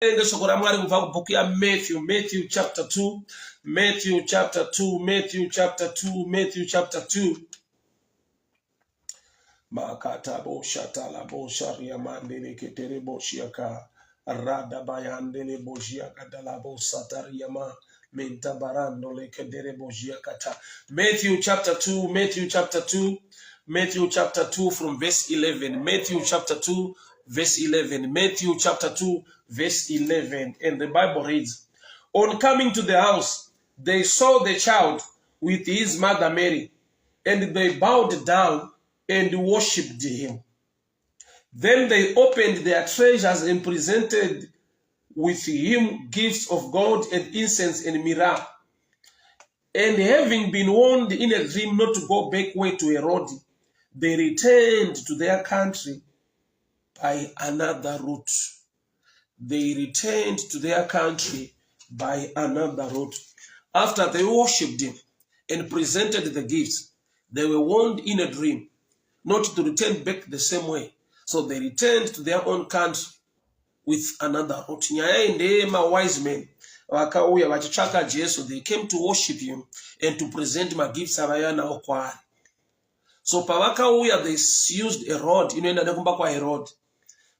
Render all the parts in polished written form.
Matthew chapter 2, Matthew chapter 2, Matthew chapter 2, Matthew chapter 2. Makata bo shatala bo sharia mandele ketere bo shiaka rada bayandele bo shiaka dalabo satariyama menta barando le kedere bo shiakata. Matthew chapter 2, Matthew chapter 2, Matthew chapter 2 from verse 11. Matthew chapter 2 verse 11. Matthew chapter 2 verse 11. And the Bible reads, on coming to the house, they saw the child with his mother Mary, and they bowed down and worshipped him. Then they opened their treasures and presented with him gifts of gold and incense and myrrh. And having been warned in a dream not to go backward to Herod, they returned to their country by another route. They returned to their country by another route. After they worshipped him and presented the gifts, they were warned in a dream not to return back the same way. So they returned to their own country with another route. My wise men, they came to worship him and to present my gifts. So pawakauya, they used a rod, a rod.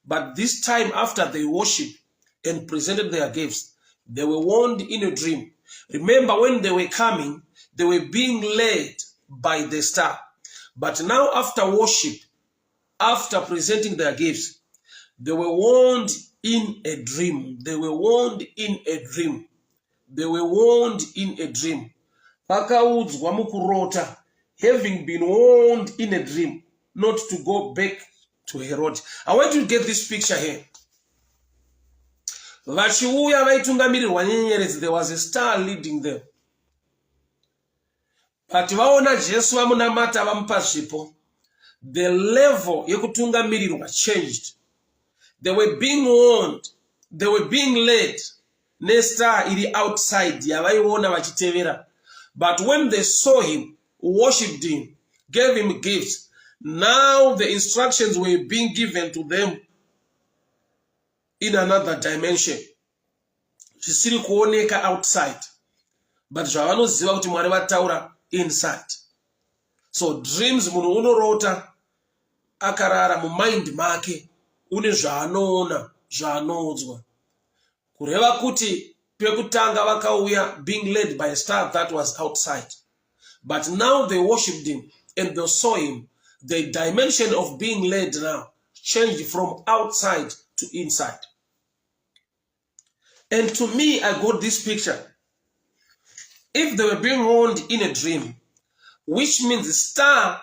But this time after they worshiped and presented their gifts, they were warned in a dream. Remember, when they were coming, they were being led by the star. But now after worship, after presenting their gifts, they were warned in a dream. They were warned in a dream. They were warned in a dream. Having been warned in a dream not to go back to Herod. I want you to get this picture here. There was a star leading them. But the level was changed. They were being warned. They were being led. Nesta ili outside. But when they saw him, worshipped him, gave him gifts, now the instructions were being given to them in another dimension. Chisiri kuoneka outside. But Javano ziva kuti mwari vataura inside. So dreams munhu unorota akarara mu mind make une zvaanoona zvaanodzwa. Kureva kuti pekutanga vakauya being led by a star that was outside. But now they worshipped him and they saw him. The dimension of being led now changed from outside to inside. And to me, I got this picture. If they were being warned in a dream, which means the star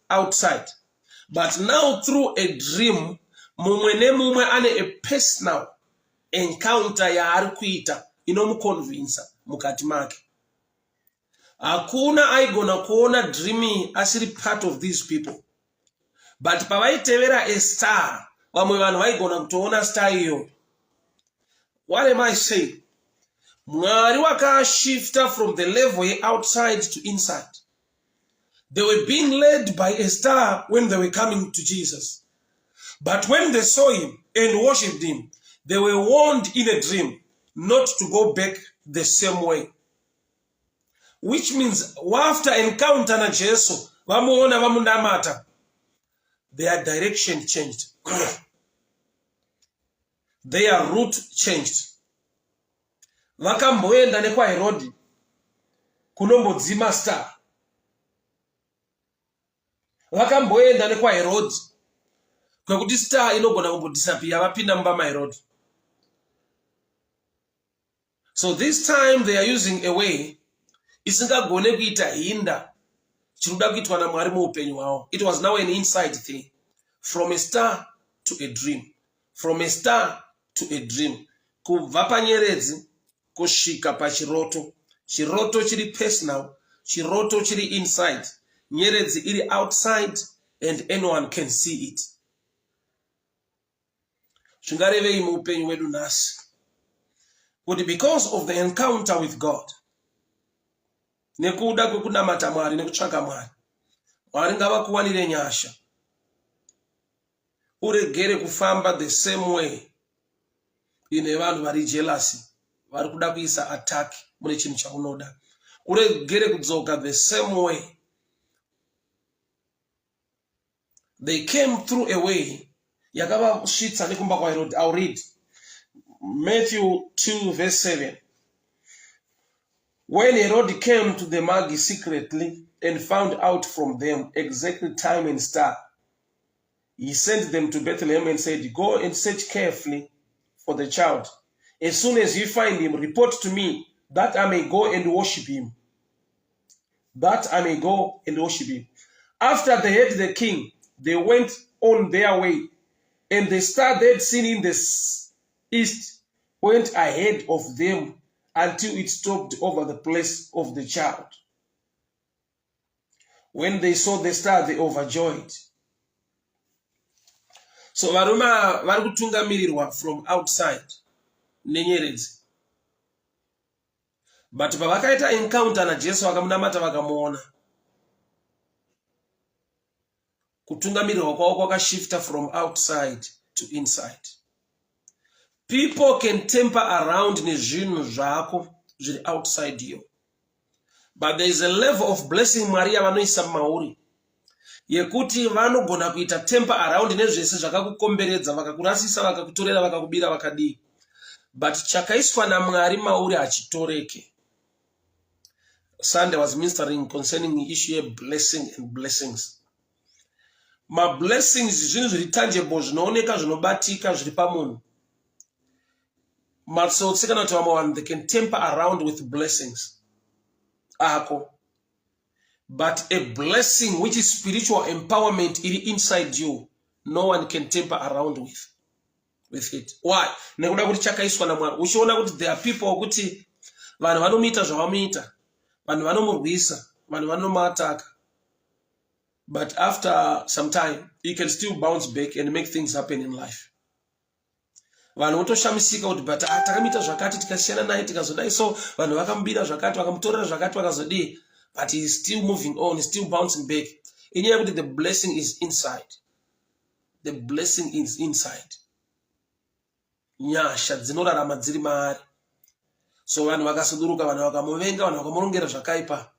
outside. But now through a dream, a personal encounter ya arikuita inomuconvince mukati make. Hakuna aigona kuona dreaming asiri part of these people. But pavaitevera a star, vamwe vanhu vaigona kutoona star iyo. What am I saying? Mwari wakashifta from the level outside to inside. They were being led by a star when they were coming to Jesus. But when they saw him and worshipped him, they were warned in a dream not to go back the same way. Which means, after encounter na Jesu, vamuona vamundamata, their direction changed. Their route changed. Vakamboenda nekwa Herod, kunombodzima star. Vakamboenda nekwa Herod, kwekuti star inogona kumbodisappear vapinda mumba Herod. So this time they are using a way isingagone kuita hinda chiruda kuitwa na Mwari muupenyu hwavo. It was now an inside thing. From a star to a dream. From a star to a dream. Kubva panyeredzi kusvika pachiroto. Chiroto chiri personal. Chiroto chiri inside. Nyeredzi iri outside and anyone can see it. Zvingarevei muupenyu hwedu nhasi. But because of the encounter with God, nekuda kwekunamata Mwari nekutsvaka Mwari, Mwari ngavakuwanire nyasha. Uregere kufamba the same way ine vanhu vari jealous vari kuda kuisa attack mune chinhu chaunoda. Uregere kudzoka the same way. They came through a way yakava svitsa nekumba kwaHerodhi. I'll read Matthew 2 verse 7. When Herod came to the Magi secretly and found out from them exactly time and star, he sent them to Bethlehem and said, "Go and search carefully for the child. As soon as you find him, report to me, that I may go and worship him." That I may go and worship him. After they had the king, they went on their way, and the star they had seen in the east went ahead of them until it stopped over the place of the child. When they saw the star, they overjoyed. So varuma vari kutungamirirwa from outside nenyeredzi. But pavakaita encounter naJesu vakamunamata vakamuona, kutungamirirwa kwavo kwakashifta from outside to inside. People can temper around nezvinhu zvako zviri outside you. But there is a level of blessing Maria vanoisa mauri yekuti vanogona kuita temper around nezvese zvakakukomberedza, vakakurasisa, vakakutorera, vakakubira, vakadii. But chakaiswa naMwari mauri hachitoreke. Sunday was ministering concerning the issue of blessing and blessings. My blessings zvinhu zviri tangible, zvinooneka, zvinobatika, zviri pamunhu. Matsotsekana kuti vamwe vanhu they can temper around with blessings ako. But a blessing which is spiritual empowerment iri inside you, no one can temper around with it. Why? Nekuda kuti chakaiswa naMwari. Uchiona kuti there are people kuti vanhu vanomuita zvavamuita, vanhu vanomurwisa, vanhu vanomuataka. But after some time, you can still bounce back and make things happen in life. Vanhu votoshamisika kuti but takamuita zvakati tikasiyana naye tikazodai, so vanhu vakamubira zvakati, vakamutorera zvakati, vakazodii, but he is still moving on, he is still bouncing back. Inyaya kuti the blessing is inside. The blessing is inside. Nyasha dzinorarama dziri maari. So vanhu vakasuduruka, vanhu vakamuvenga, vanhu vakamurongera zvakaipa,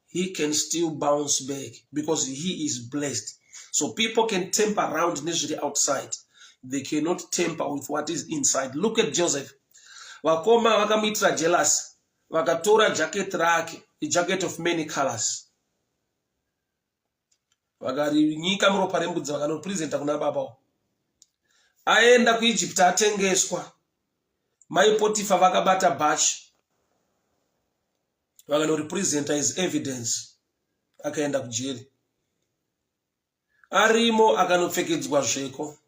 he can still bounce back because he is blessed. So people can temper around nezviri outside. They cannot temper with what is inside. Look at Joseph. Vakoma vakamuitira jealous, vakatora jacket rake, a jacket of many colors, vakarinyika muropa rembudzi vakanopresenta kuna baba. Aenda kuEgypt atengeswa. Mai Potifa vakabata bhachi, vakanorepresenta his evidence, akaenda kujeri. Arimo akanopfekedzwa zveko.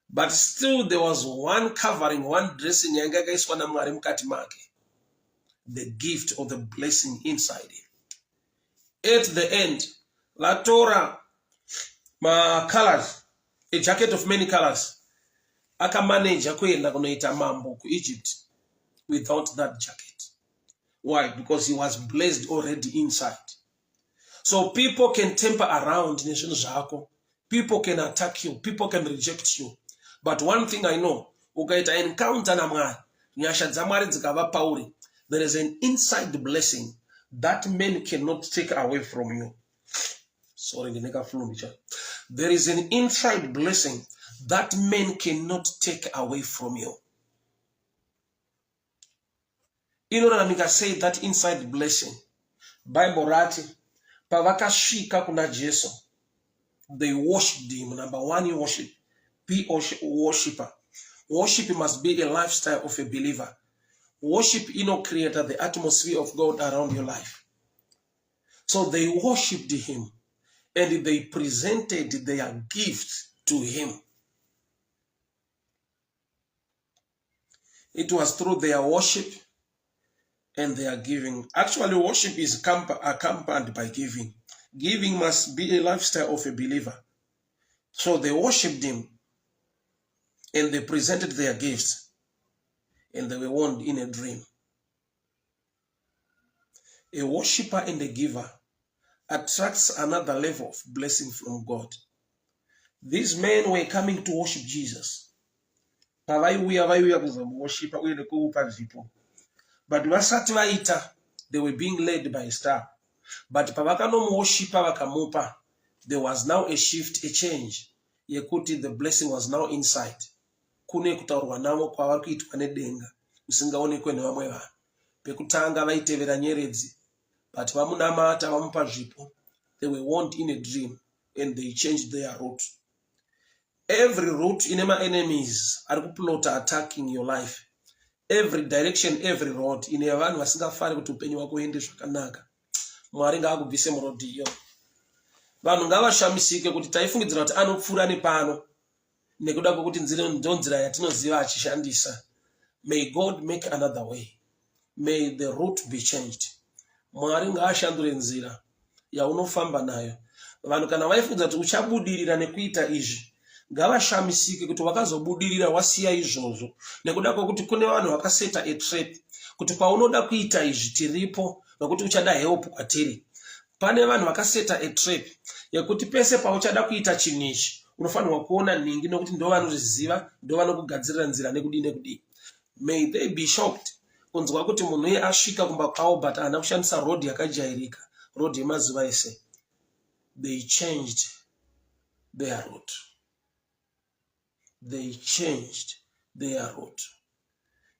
But still there was one covering, one dressing yanga yakaiswa naMwari mukati make. The gift of the blessing inside him. At the end, la Torah, ma colors, a jacket of many colors, akamanage kuenda kunoita mambo ku Egypt without that jacket. Why? Because he was blessed already inside. So people can temper around nezvinhu zvako. People can attack you. People can reject you. But one thing I know, ukaita encounter naMwari, nyasha dzaMwari dzikava pauri, there is an inside blessing that men cannot take away from you. Sorry, there is an inside blessing that men cannot take away from you. In order to say that inside blessing, Bible rati, pavakashika kuna Jesu, they worshipped him. Number one, you worship. Be a worshiper. Worship must be a lifestyle of a believer. Worship, created the atmosphere of God around your life. So they worshipped him and they presented their gift to him. It was through their worship and their giving. Actually, worship is accompanied by giving. Giving must be a lifestyle of a believer. So they worshipped him and they presented their gifts and they were warned in a dream. A worshipper and a giver attracts another level of blessing from God. These men were coming to worship Jesus. Pavaiuya kuzomuwoshipa uye nekuupa zvipo. But vasati vaita, they were being led by a star. But pavakanomuwoshipa vakamupa, there was now a shift, a change. Yekuti the blessing was now inside. Kune kutaurwa navo kwavari kuitwa nedenga usingaonekwe nevamwe vanhu. Pekutanga vaitevera nyeredzi, but vamunamata vamupa zvipo. They were warned in a dream and they changed their route. Every route in my enemies are plot attacking your life. Every direction, every road in a van vasingafari kuti upenyu wako uende zvakanaka. Mwari ngaakubvise murodhi iyo. Vanhu ngavashamisike kuti taifungidzira kuti anopfuura nepano nekuda kwokuti nzira yatinoziva achishandisa. May God make another way. May the route be changed. Mwari ngaashandure nzira yaunofamba nayo. Vanhu kana vaifungidzira kuti uchabudirira nekuita izvi, ngavashamisike kuti wakazobudirira wasiya izvozvo nekuda kwokuti kune vanhu vakaseta a trap kuti paunoda kuita izvi tiripo nokuti uchada help kwatiri. Pane vanhu vakaseta a trap yekuti pese pauchada kuita chinhu ichi unofanirwa kuona ningi nokuti ndo vanozviziva, ndo vanokugadzirira nzira nekudii. May they be shocked kunzwa kuti munhu uye asvika kumba kwavo but haana kushandisa road yakajairika, road yemazuva ese. They changed their route. They changed their route.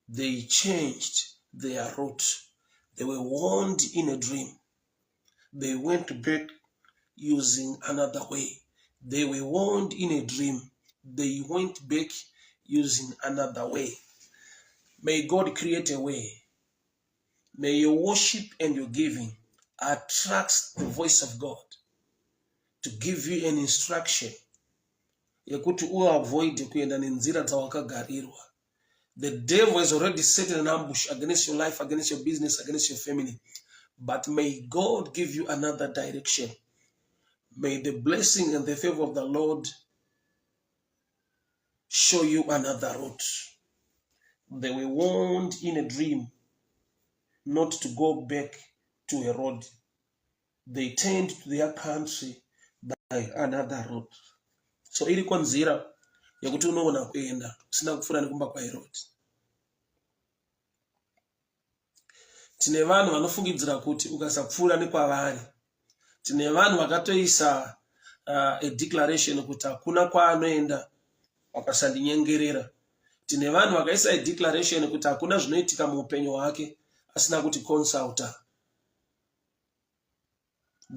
They changed their route. They were warned in a dream. They went back using another way. They were warned in a dream. They went back using another way. May God create a way. May your worship and your giving attract the voice of God to give you an instruction. Yekuti avoid kuenda nenzira dzawakagarirwa. The devil has already set an ambush against your life, against your business, against your family. But may God give you another direction. May the blessing and the favor of the Lord show you another route. They were warned in a dream not to go back to a road. They turned to their country by another road. So iri konzira yakuti unoona kuenda usina kufura nekumba kwa road. Tine vanhu vanofungidzira kuti ukasapfuura nekwavari. Tine vanhu vakatoisa a declaration kuti hakuna kwaanoenda wakasandinyengerera. Tine vanhu vakaisa a declaration kuti hakuna zvinoitika muupenyu hwake asina kuti consulta.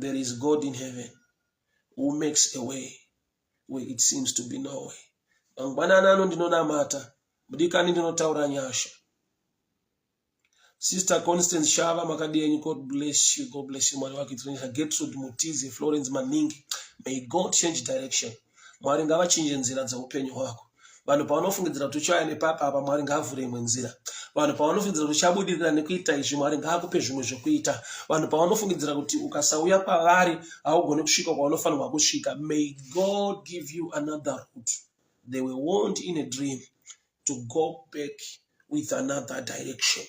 There is God in heaven who makes a way where it seems to be no way. Mangwanana ano ndinonamata, mudikani ndinotaura nyasha. Sister Constance Shava Makadieni, God bless you. God bless you. Gertrude Mutizi, Florence Maningi. May God change direction. Mwari ngavachinje nzira dzaupenyu hwako. Vanhu pavanofungidzira kuti uchaenda nepapa apa Mwari ngaavhure imwe nzira. Vanhu pavanofungidzira kuti uchabudirira nekuita izvi Mwari ngaakupe zvimwe zvokuita. Vanhu pavanofungidzira kuti ukasauya pavari haugoni kusvika kwaunofanirwa kusvika. May God give you another route. They were warned in a dream to go back with another direction.